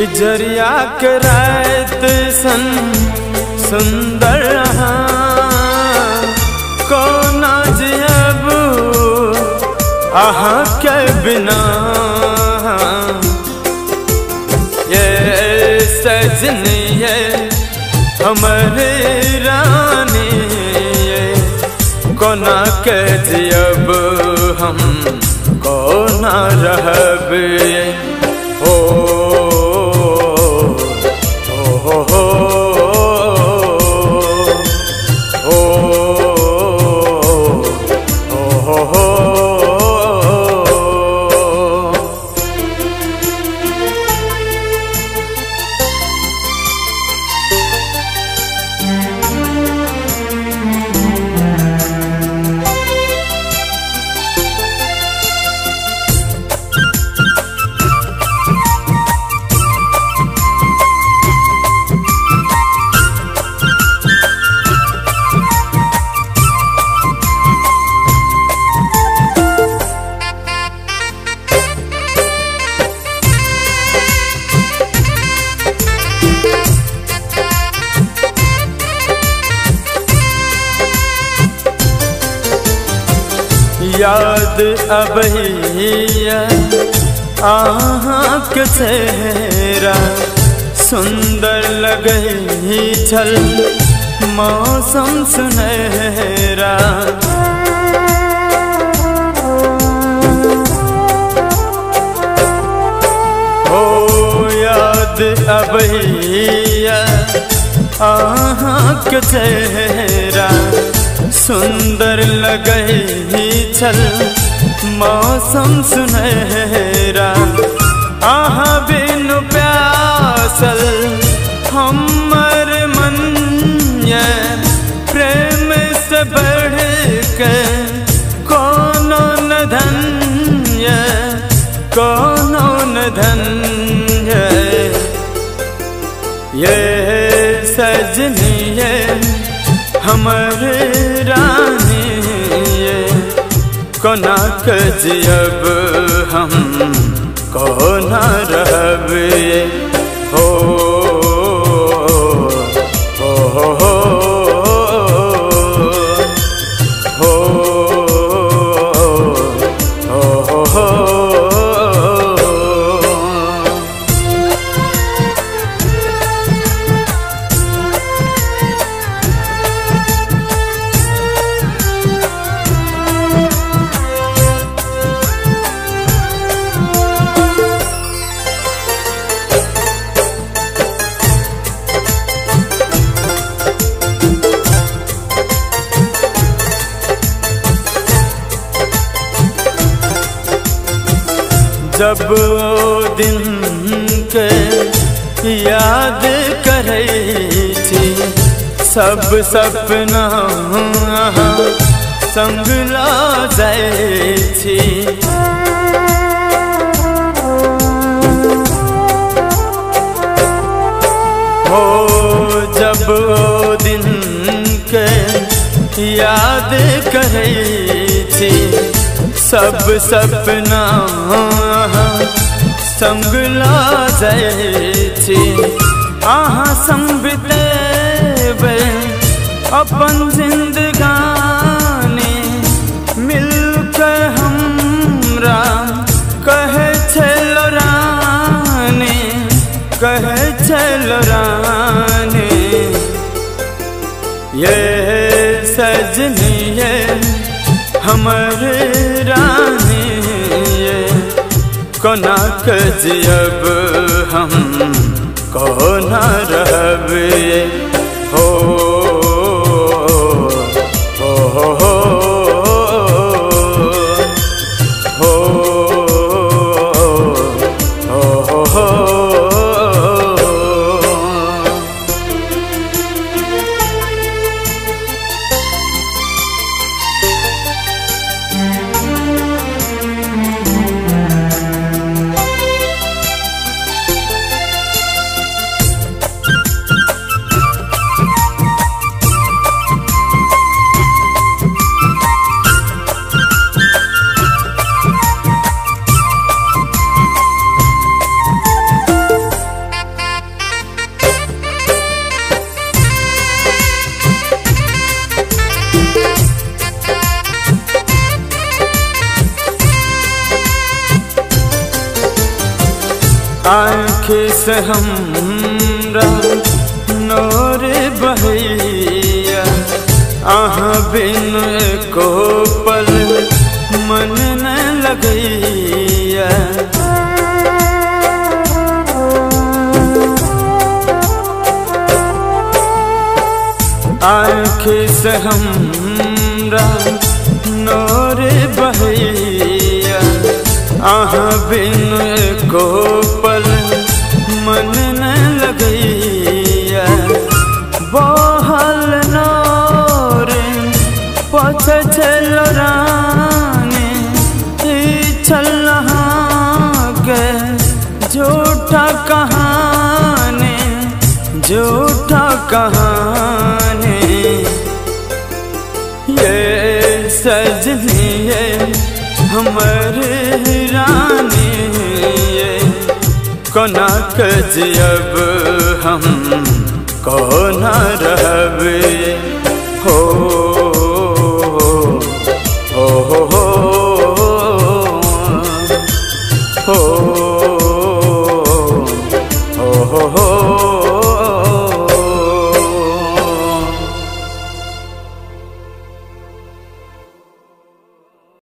इजरिया के रात सन सुंदर को ना जियब आहा के बिना। ये सजनी ये हमारी रानी ये कोना के जियब हम कोना रहब हो हो हो याद अबहिया आँख चेहरा सुंदर लगही छल मौसम सुनहरा। हो याद अबहिया आँख चेहरा सुंदर लगही छल मौसम सुनहरा। आहा बिनु प्यासल हमर मन ये प्रेम से बढ़ के कोनो न धन ये कोनो न धन ये सजनी ये हमारे रानी ये कोना के जियब हम कोना रहब हो हो हो हो हो हो हो। जब वो दिन के याद करई थी सब सपना संग ला जाए थी। हो जब वो दिन के याद करई थी सब सपना संग ला जाए थी। आहा संग बितेबे अपन जिंदगानी मिलकर हमरा कहे छलो रानी कहे छलो रानी। ये सजनी ये हमारे रानी ये कोना के जियब हम कोना रहब हो हो हो हो हो हो हो। आँखि से हमरा नोर बहैया, आहाँ बिन को पल मन न लगैया। आँखि से हमरा नोर बहैया, आहाँ बिन को पल मन न लगैया। बहल नोर पछ चल रानी छल के झूठा कहानी, झूठा कहानी। ये सजनी ये हमारी रानी, ये कोना कजियब हम कोना रहबे। हो हो हो हो हो।